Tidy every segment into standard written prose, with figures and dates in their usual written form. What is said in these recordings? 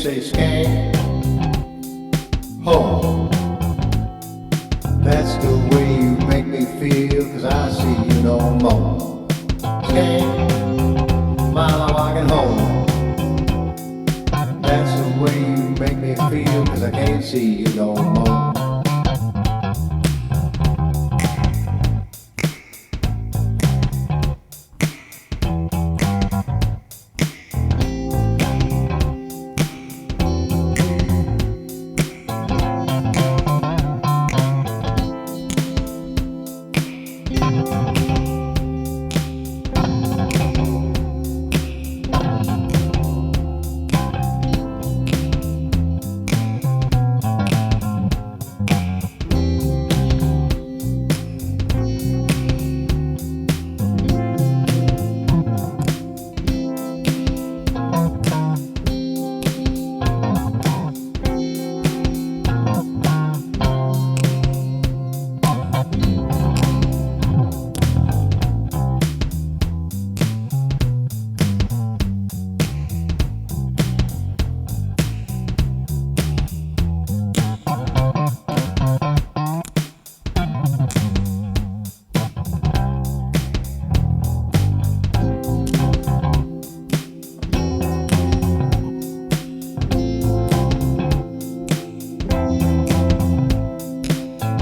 say skank, ho, that's the way you make me feel, 'cause I see you no more. Skank, mile walking home, that's the way you make me feel, 'cause I can't see you no more.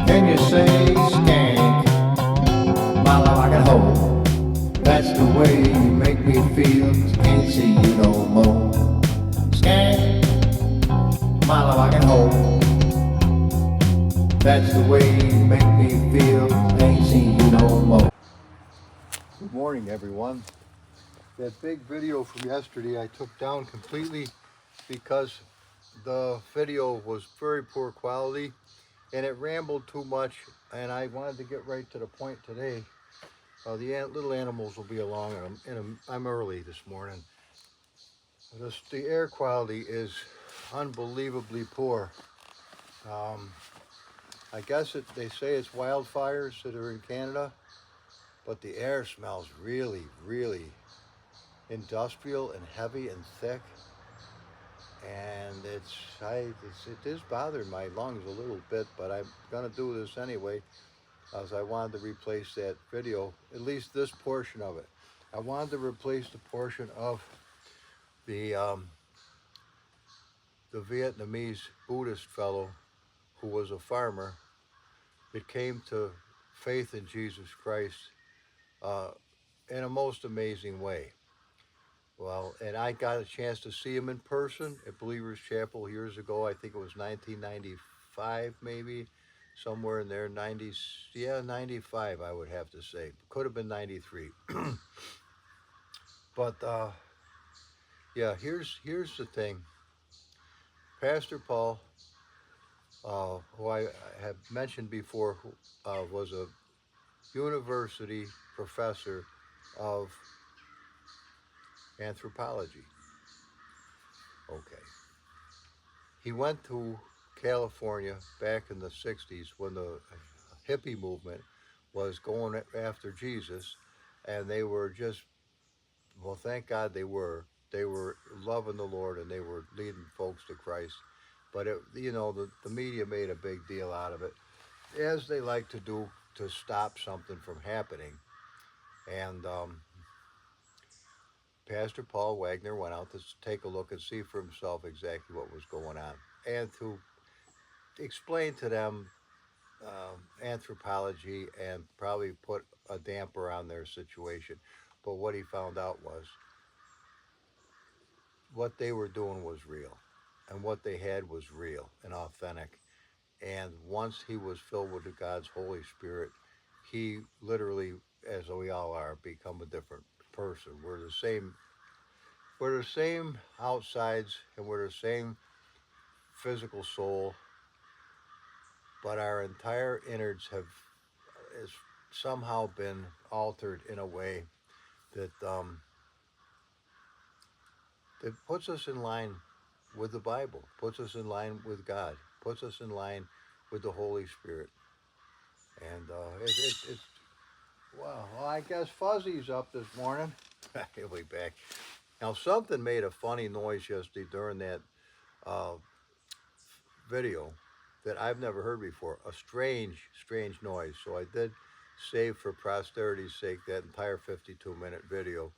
Can you say skank, my love I can hold, that's the way you make me feel, 'cause I can't see you no more. Skank, my love I can hold, that's the way you make me feel, 'cause I can't see you no more. Good morning, everyone. That big video from yesterday I took down completely because the video was very poor quality and it rambled too much, and I wanted to get right to the point today. The little animals will be along, and I'm early this morning. The air quality is unbelievably poor. I guess they say it's wildfires that are in Canada, but the air smells really, really industrial and heavy and thick. And it is bothering my lungs a little bit, but I'm gonna do this anyway, as I wanted to replace that video, at least this portion of it. I wanted to replace the portion of the Vietnamese Buddhist fellow who was a farmer that came to faith in Jesus Christ in a most amazing way. Well, and I got a chance to see him in person at Believers Chapel years ago. I think it was 1995, maybe, somewhere in there. 90s, yeah, 95, I would have to say. Could have been 93. But yeah, here's the thing. Pastor Paul, who I have mentioned before, was a university professor of anthropology. Okay. He went to California back in the 60s when the hippie movement was going after Jesus, and they were just, well, thank God they were loving the Lord and they were leading folks to Christ. But the media made a big deal out of it, as they like to do, to stop something from happening. And Pastor Paul Wagner went out to take a look and see for himself exactly what was going on, and to explain to them anthropology and probably put a damper on their situation. But what he found out was what they were doing was real, and what they had was real and authentic. And once he was filled with God's Holy Spirit, he literally, as we all are, become a different person. We're the same outsides, and we're the same physical soul, but our entire innards has somehow been altered in a way that that puts us in line with the Bible, puts us in line with God, puts us in line with the Holy Spirit. And it's wow. Well, I guess Fuzzy's up this morning. He'll be back. Now, something made a funny noise yesterday during that uh, video that I've never heard before. A strange noise. So I did save for posterity's sake that entire 52-minute video,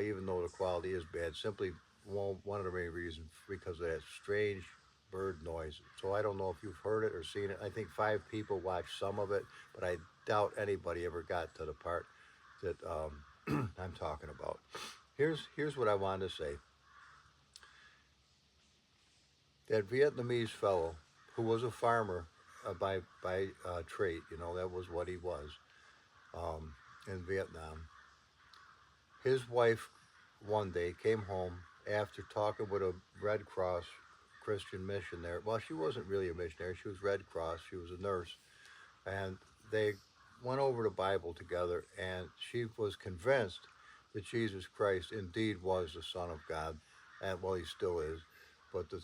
even though the quality is bad. Simply one of the main reasons because of that strange bird noise. So I don't know if you've heard it or seen it. I think 5 people watched some of it, but I doubt anybody ever got to the part that I'm talking about. Here's what I wanted to say. That Vietnamese fellow who was a farmer by trait, that was what he was in Vietnam. His wife one day came home after talking with a Red Cross Christian missionary. Well, she wasn't really a missionary. She was Red Cross. She was a nurse, and they went over the Bible together. And she was convinced that Jesus Christ indeed was the Son of God, and well, he still is. But to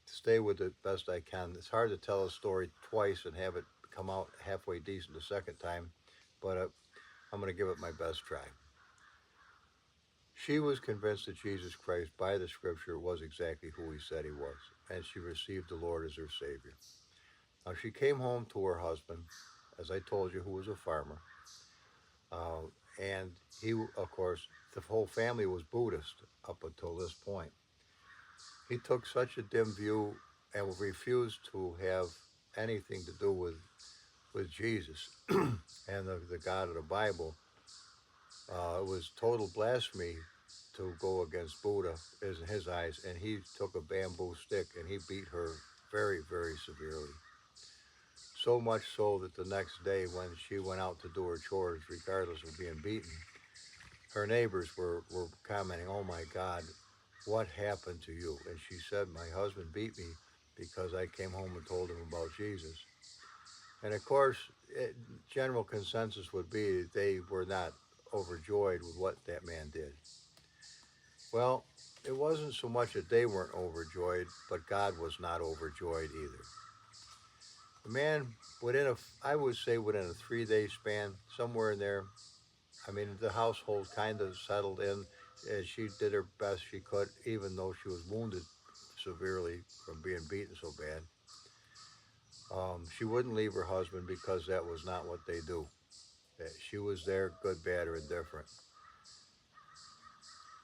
stay with it best I can. It's hard to tell a story twice and have it come out halfway decent the second time, but I'm going to give it my best try. She was convinced that Jesus Christ, by the scripture, was exactly who he said he was, and she received the Lord as her Savior. Now, she came home to her husband, as I told you, who was a farmer, uh, and he, of course, the whole family was Buddhist up until this point. He took such a dim view and refused to have anything to do with Jesus and the God of the Bible. It was total blasphemy to go against Buddha in his eyes, and he took a bamboo stick and he beat her very, very severely. So much so that the next day when she went out to do her chores, regardless of being beaten, her neighbors were commenting, "Oh my God, what happened to you?" And she said, "My husband beat me because I came home and told him about Jesus." And of course, general consensus would be that they were not overjoyed with what that man did. Well, it wasn't so much that they weren't overjoyed, but God was not overjoyed either. The man, I would say within a 3-day span, somewhere in there, I mean, the household kind of settled in as she did her best she could, even though she was wounded severely from being beaten so bad. She wouldn't leave her husband because that was not what they do. She was there, good, bad, or indifferent.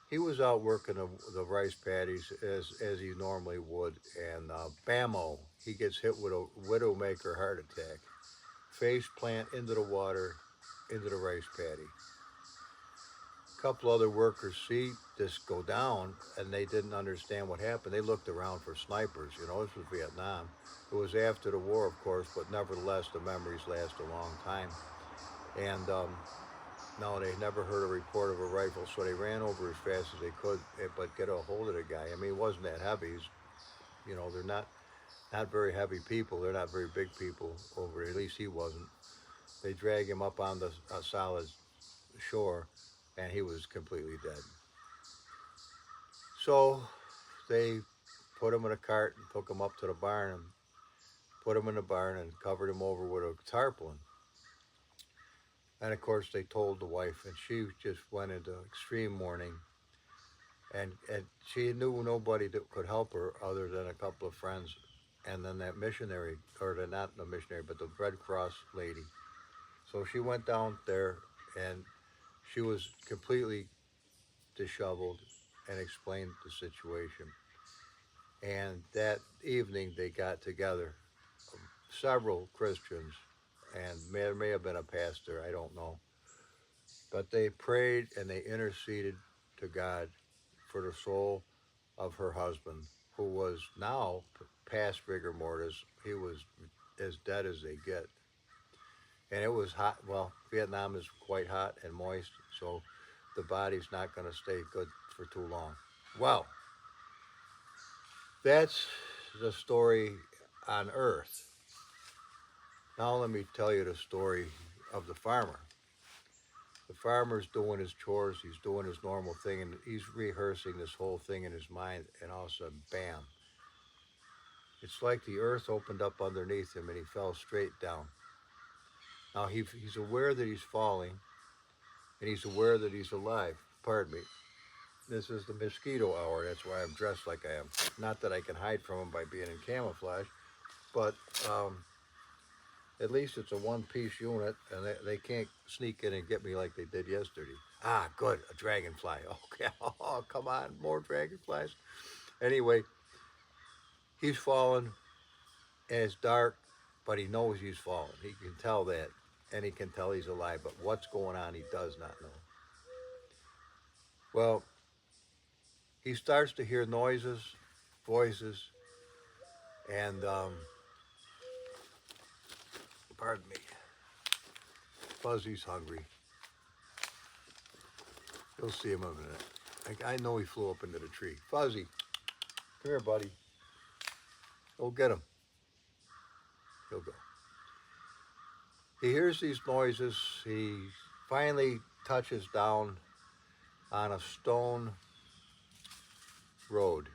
He was out working the rice paddies as he normally would, and bammo, he gets hit with a widowmaker heart attack. Face plant into the water, into the rice paddy. A couple other workers see this go down, and they didn't understand what happened. They looked around for snipers. This was Vietnam. It was after the war, of course, but nevertheless, the memories last a long time. And no, they never heard a report of a rifle, so they ran over as fast as they could, but get a hold of the guy. I mean, he wasn't that heavy. They're not very heavy people. They're not very big people over. At least he wasn't. They drag him up on the solid shore, and he was completely dead. So they put him in a cart and took him up to the barn and put him in the barn and covered him over with a tarpaulin. And of course, they told the wife, and she just went into extreme mourning. And she knew nobody that could help her other than a couple of friends, and then that missionary, or not the missionary, but the Red Cross lady. So she went down there, and she was completely disheveled and explained the situation. And that evening, they got together, several Christians, and there may have been a pastor, I don't know. But they prayed and they interceded to God for the soul of her husband, who was now past rigor mortis. He was as dead as they get. And it was hot. Well, Vietnam is quite hot and moist, so the body's not going to stay good for too long. Well, that's the story on Earth. Now let me tell you the story of the farmer. The farmer's doing his chores, he's doing his normal thing, and he's rehearsing this whole thing in his mind, and all of a sudden, bam. It's like the earth opened up underneath him and he fell straight down. Now he's aware that he's falling, and he's aware that he's alive. Pardon me. This is the mosquito hour. That's why I'm dressed like I am. Not that I can hide from them by being in camouflage, but at least it's a one-piece unit, and they can't sneak in and get me like they did yesterday. Ah, good, a dragonfly. Okay, oh, come on, more dragonflies. Anyway, he's fallen, and it's dark, but he knows he's fallen. He can tell that, and he can tell he's alive, but what's going on, he does not know. Well, he starts to hear noises, voices, and, pardon me, Fuzzy's hungry. You'll see him in a minute. I know he flew up into the tree. Fuzzy, come here, buddy. Go get him. He'll go. He hears these noises. He finally touches down on a stone road.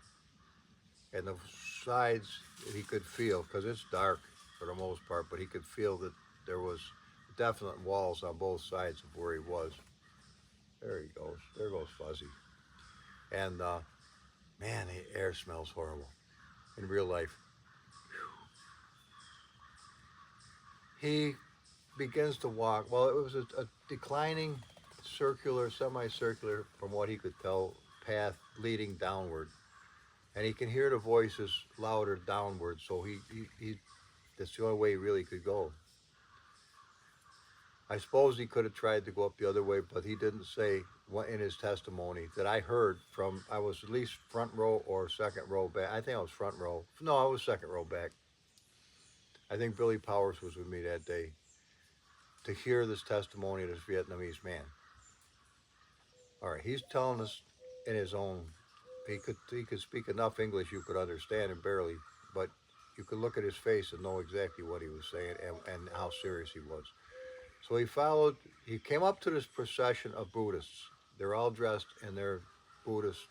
And the sides he could feel, because it's dark for the most part, but he could feel that there was definite walls on both sides of where he was. There he goes. There goes Fuzzy. And man, the air smells horrible in real life. He begins to walk. Well, it was a declining, circular, semicircular, from what he could tell, path leading downward. And he can hear the voices louder downward, so he that's the only way he really could go. I suppose he could have tried to go up the other way, but he didn't say in his testimony that I heard from. I was at least front row or second row back. I think I was front row. No, I was second row back. I think Billy Powers was with me that day to hear this testimony of this Vietnamese man. All right, he's telling us in his own. He could speak enough English you could understand him barely, but you could look at his face and know exactly what he was saying and how serious he was. So he came up to this procession of Buddhists. They're all dressed in their Buddhist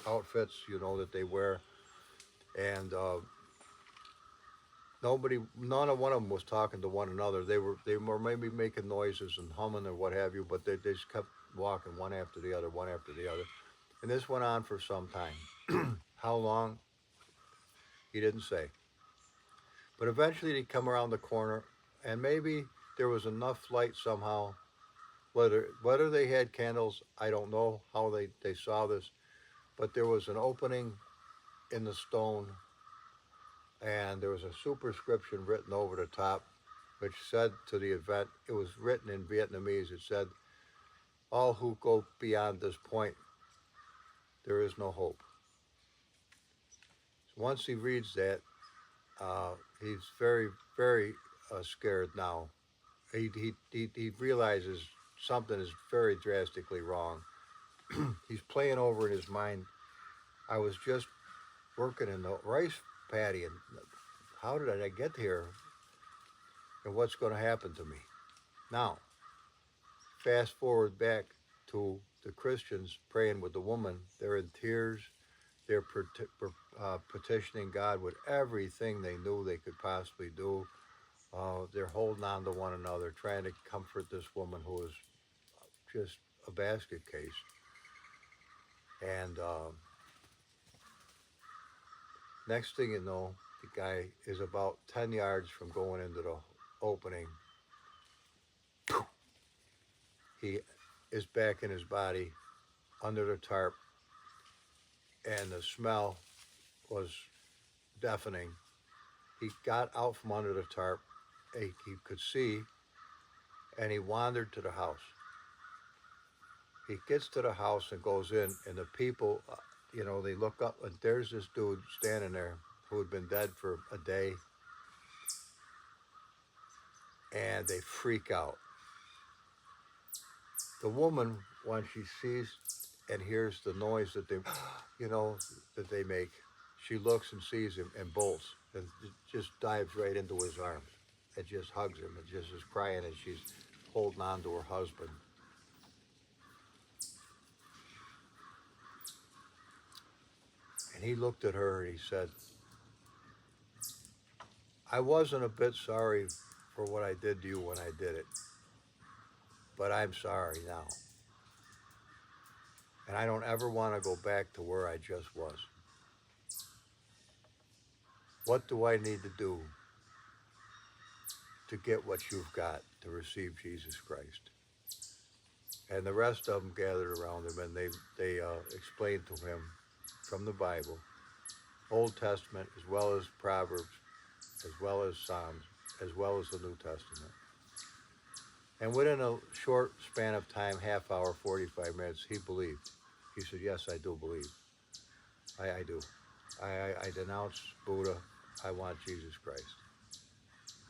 outfits, that they wear. And none of one of them was talking to one another. They were maybe making noises and humming or what have you, but they just kept walking one after the other, one after the other. And this went on for some time. How long? He didn't say. But eventually they come around the corner, and maybe there was enough light somehow. Whether they had candles, I don't know how they saw this, but there was an opening in the stone, and there was a superscription written over the top, which said to the event, it was written in Vietnamese, it said, "All who go beyond this point, there is no hope." So once he reads that, he's very, very scared now. He realizes something is very drastically wrong. He's playing over in his mind, I was just working in the rice paddy, and how did I get here? And what's going to happen to me? Now, fast forward back to the Christians praying with the woman. They're in tears. They're petitioning God with everything they knew they could possibly do. They're holding on to one another, trying to comfort this woman who is just a basket case. And next thing you know, the guy is about 10 yards from going into the opening. He is back in his body under the tarp, and the smell was deafening. He got out from under the tarp. He could see, and he wandered to the house. He gets to the house and goes in, and the people, they look up, and there's this dude standing there who had been dead for a day, and they freak out. The woman, when she sees and hears the noise that they make, she looks and sees him and bolts and just dives right into his arms and just hugs him and just is crying as she's holding on to her husband. And he looked at her and he said, I wasn't a bit sorry for what I did to you when I did it, but I'm sorry now. And I don't ever want to go back to where I just was. What do I need to do to get what you've got to receive Jesus Christ? And the rest of them gathered around him, and they explained to him from the Bible, Old Testament, as well as Proverbs, as well as Psalms, as well as the New Testament. And within a short span of time, half hour, 45 minutes, he believed. He said, yes, I do believe. I do. I denounce Buddha. I want Jesus Christ.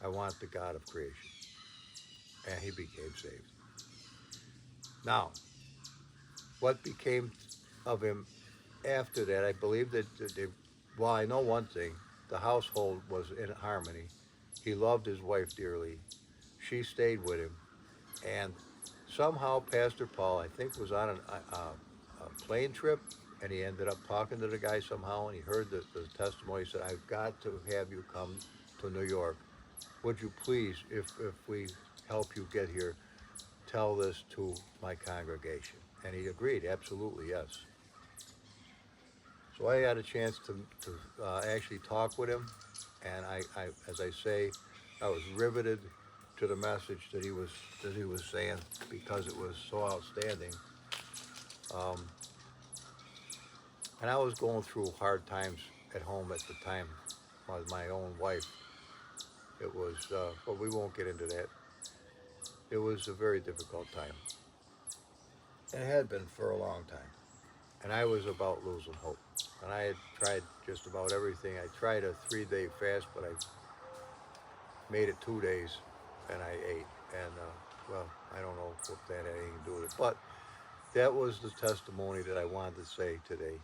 I want the God of creation. And he became saved. Now, what became of him after that, I believe that, well, I know one thing. The household was in harmony. He loved his wife dearly. She stayed with him. And somehow Pastor Paul, I think, was on a plane trip, and he ended up talking to the guy somehow, and he heard the testimony. He said, I've got to have you come to New York. Would you please, if we help you get here, tell this to my congregation? And he agreed, absolutely, yes. So I had a chance to actually talk with him, and I, as I say, I was riveted to the message that he was saying, because it was so outstanding. And I was going through hard times at home at the time with my own wife. It was, but we won't get into that. It was a very difficult time. It had been for a long time. And I was about losing hope. And I had tried just about everything. I tried a 3-day fast, but I made it 2 days, and I ate. And, well, I don't know if that had anything to do with it. But that was the testimony that I wanted to say today,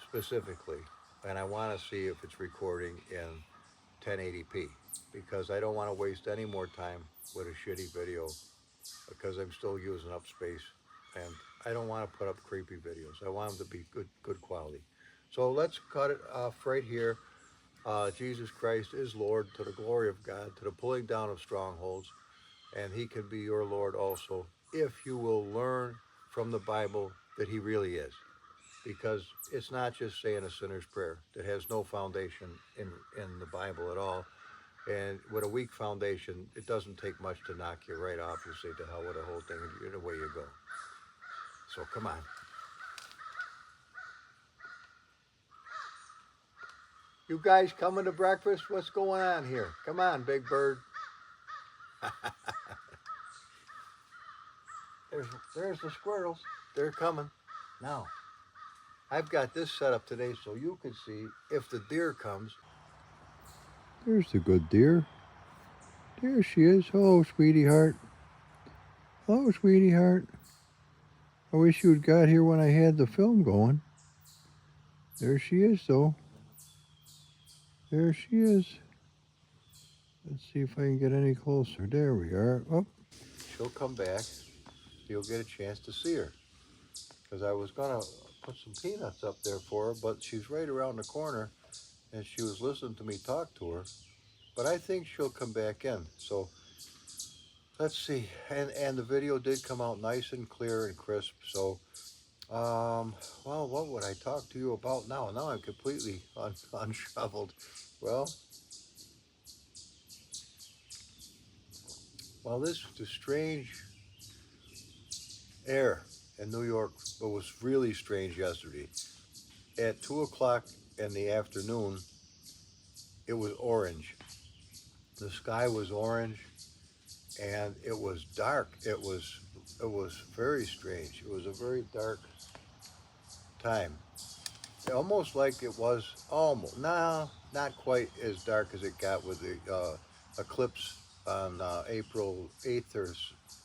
specifically. And I want to see if it's recording in 1080p, because I don't want to waste any more time with a shitty video, because I'm still using up space, and I don't want to put up creepy videos. I want them to be good quality. So let's cut it off right here. Jesus Christ is Lord, to the glory of God, to the pulling down of strongholds, and he can be your Lord also if you will learn from the Bible that he really is. Because it's not just saying a sinner's prayer that has no foundation in the Bible at all. And with a weak foundation, it doesn't take much to knock you right off. You say, to hell with the whole thing, and away you go. So come on. You guys coming to breakfast? What's going on here? Come on, Big Bird. There's the squirrels. They're coming. Now, I've got this set up today so you can see if the deer comes. There's the good deer. There she is. Oh, sweetie heart. Oh, sweetie heart. I wish you had got here when I had the film going. There she is, though. There she is. Let's see if I can get any closer. There we are. Oh, she'll come back. You'll get a chance to see her. Because I was going to put some peanuts up there for her, but she's right around the corner, and she was listening to me talk to her. But I think she'll come back in. So let's see. And the video did come out nice and clear and crisp. So, well, what would I talk to you about now? Now I'm completely unshoveled. Well, the strange air in New York was really strange yesterday. At 2 o'clock in the afternoon, it was orange. The sky was orange, and it was dark. It was very strange. It was a very dark time. Almost like it was not quite as dark as it got with the eclipse on April 8th or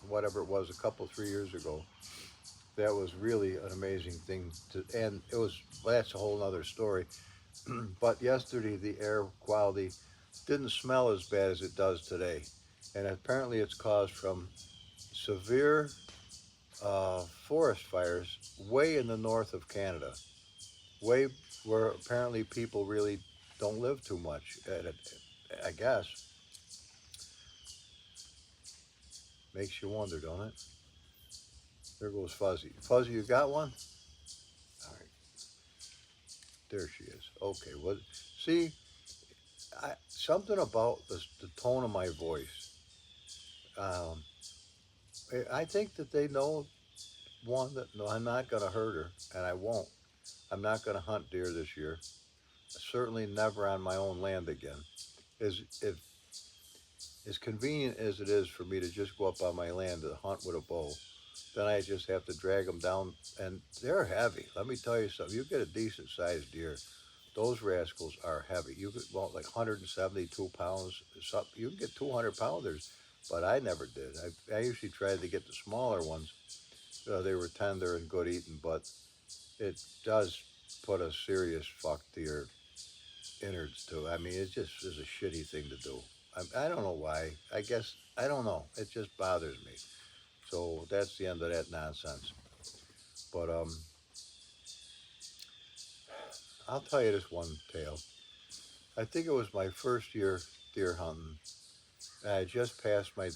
whatever it was, 3 years ago. That was really an amazing thing and that's a whole other story. But yesterday the air quality didn't smell as bad as it does today. And apparently it's caused from severe forest fires way in the north of Canada. Way where apparently people really don't live too much, I guess. Makes you wonder, don't it? There goes Fuzzy. Fuzzy, you got one? All right, there she is. Okay, well, see, something about the tone of my voice. Um, I think that they know, one, that no, I'm not going to hurt her, and I won't. I'm not going to hunt deer this year. Certainly never on my own land again. If as convenient as it is for me to just go up on my land to hunt with a bow, then I just have to drag them down, and they're heavy. Let me tell you something. You get a decent sized deer, those rascals are heavy. You could want like 172 pounds. You can get 200 pounders, but I never did. I usually tried to get the smaller ones. They were tender and good eating, but it does put a serious fuck to your innards too. I mean, it just is a shitty thing to do. I don't know why. I guess I don't know. It just bothers me. So that's the end of that nonsense. But I'll tell you this one tale. I think it was my first year deer hunting. I just passed my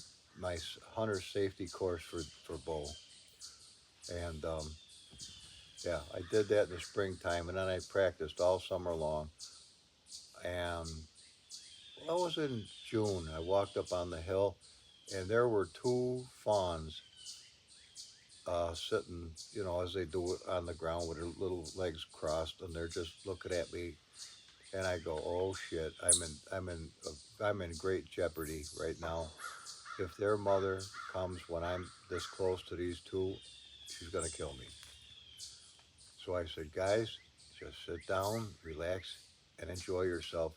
hunter safety course for bow, and yeah, I did that in the springtime, and then I practiced all summer long. And I was in June. I walked up on the hill, and there were two fawns sitting, as they do on the ground with their little legs crossed, and they're just looking at me. And I go, "Oh shit! I'm in great jeopardy right now. If their mother comes when I'm this close to these two, she's gonna kill me." So I said, "Guys, just sit down, relax, and enjoy yourself."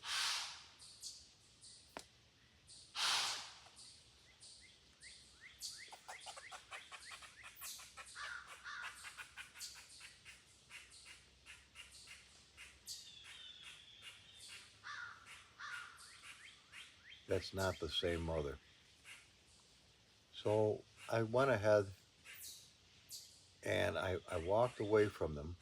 That's not the same mother. So I went ahead and I walked away from them,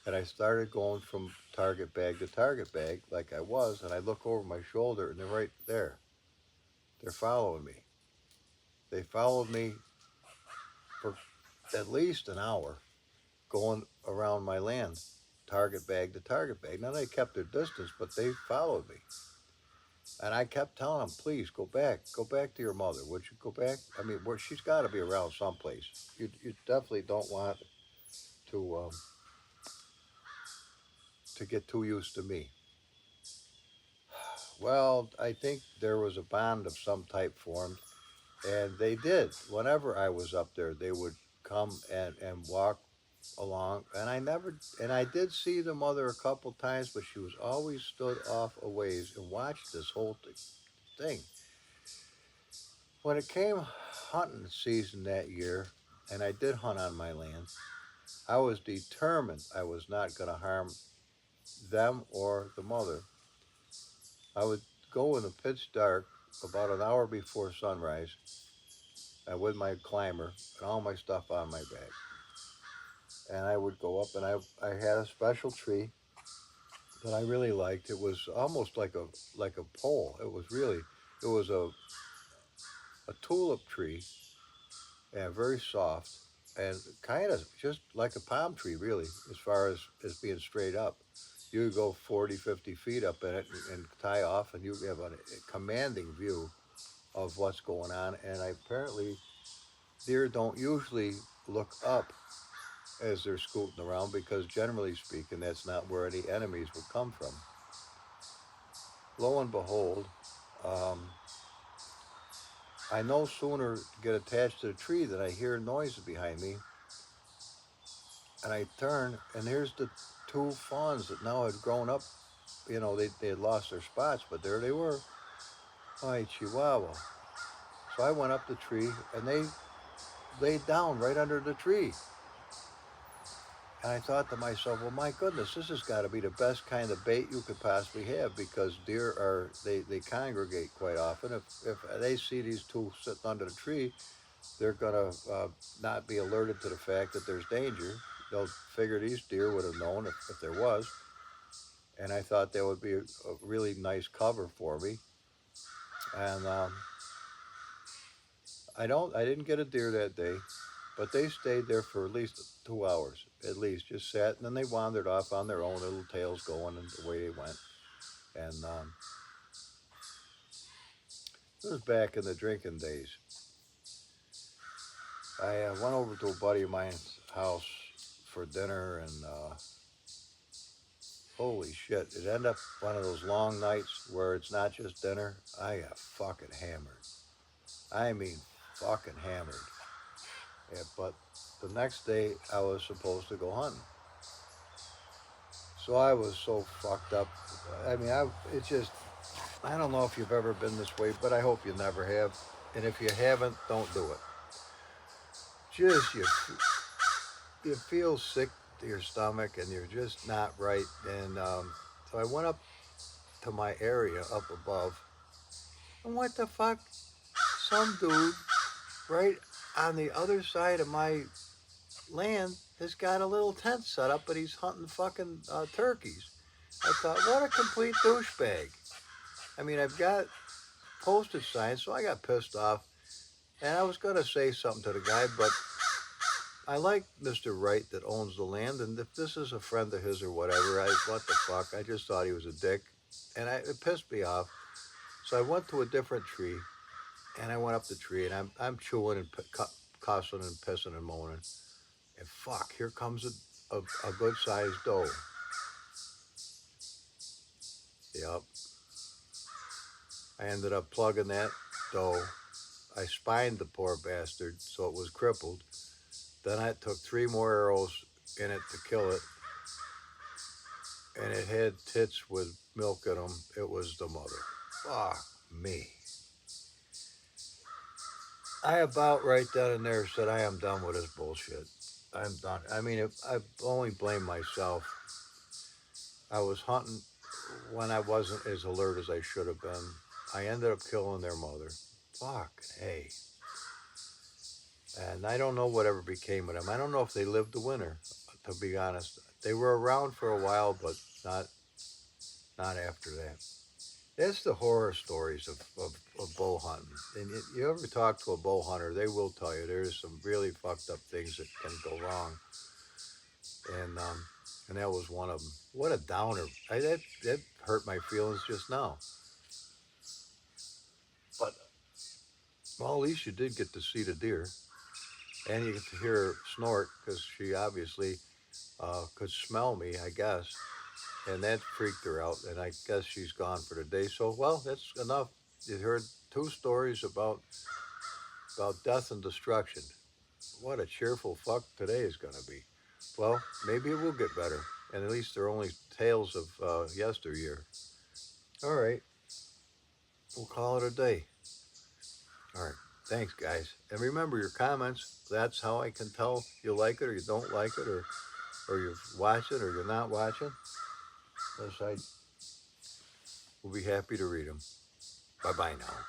and I started going from target bag to target bag like I was, and I look over my shoulder and they're right there. They're following me. They followed me for at least an hour going around my land, target bag to target bag. Now they kept their distance, but they followed me. And I kept telling them, "Please go back to your mother. Would you go back? I mean, she's got to be around someplace. You definitely don't want to to get too used to me." Well, I think there was a bond of some type formed, and they did. Whenever I was up there, they would come and walk along, and I did see the mother a couple times, but she was always stood off a ways and watched this whole thing. When it came hunting season that year, and I did hunt on my land, I was determined I was not going to harm them or the mother. I would go in the pitch dark about an hour before sunrise, and with my climber and all my stuff on my back. And I would go up, and I had a special tree that I really liked. It was almost like a pole. It was a tulip tree, and very soft, and kind of just like a palm tree, really, as far as being straight up. You could go 40, 50 feet up in it and tie off, and you have a commanding view of what's going on. And apparently, deer don't usually look up as they're scooting around because, generally speaking, that's not where any enemies will come from. Lo and behold, um, I no sooner get attached to the tree than I hear noises behind me, and I turn, and here's the two fawns that now had grown up. They had lost their spots, but there they were. My Chihuahua. So I went up the tree, and they laid down right under the tree. And I thought to myself, well, my goodness, this has got to be the best kind of bait you could possibly have, because deer they congregate quite often. If they see these two sitting under the tree, they're going to not be alerted to the fact that there's danger. They'll figure these deer would have known if there was. And I thought that would be a really nice cover for me. And I didn't get a deer that day. But they stayed there for at least 2 hours, at least, just sat, and then they wandered off on their own, little tails going and the way they went. And it was back in the drinking days. I went over to a buddy of mine's house for dinner, and holy shit, it ended up one of those long nights where it's not just dinner. I got fucking hammered. I mean, fucking hammered. Yeah, but the next day I was supposed to go hunting. So I was so fucked up. I mean, I don't know if you've ever been this way, but I hope you never have. And if you haven't, don't do it. Just, you feel sick to your stomach and you're just not right. And so I went up to my area up above. And what the fuck? Some dude right on the other side of my land has got a little tent set up, but he's hunting fucking turkeys. I thought, what a complete douchebag. I mean, I've got postage signs, so I got pissed off. And I was going to say something to the guy, but I like Mr. Wright that owns the land, and if this is a friend of his or whatever, what the fuck, I just thought he was a dick. And it pissed me off. So I went to a different tree, and I went up the tree, and I'm chewing and cussing and pissing and moaning. And fuck, here comes a good-sized doe. Yep. I ended up plugging that doe. I spined the poor bastard, so it was crippled. Then I took 3 more arrows in it to kill it. And it had tits with milk in them. It was the mother. Fuck me. I about right then and there said, I am done with this bullshit. I'm done. I mean, I only blame myself. I was hunting when I wasn't as alert as I should have been. I ended up killing their mother. Fuck, hey. And I don't know whatever became of them. I don't know if they lived the winter, to be honest. They were around for a while, but not after that. That's the horror stories of bow hunting. And you ever talk to a bow hunter, they will tell you there's some really fucked up things that can go wrong. And that was one of them. What a downer. That hurt my feelings just now. But, well, at least you did get to see the deer. And you get to hear her snort, because she obviously could smell me, I guess. And that freaked her out, and I guess she's gone for the day. So, well, that's enough. You heard 2 stories about death and destruction. What a cheerful fuck today is going to be. Well, maybe it will get better. And at least they're only tales of yesteryear. All right. We'll call it a day. All right. Thanks, guys. And remember your comments. That's how I can tell you like it or you don't like it, or you're watching or you're not watching. Yes, I will be happy to read them. Bye-bye now.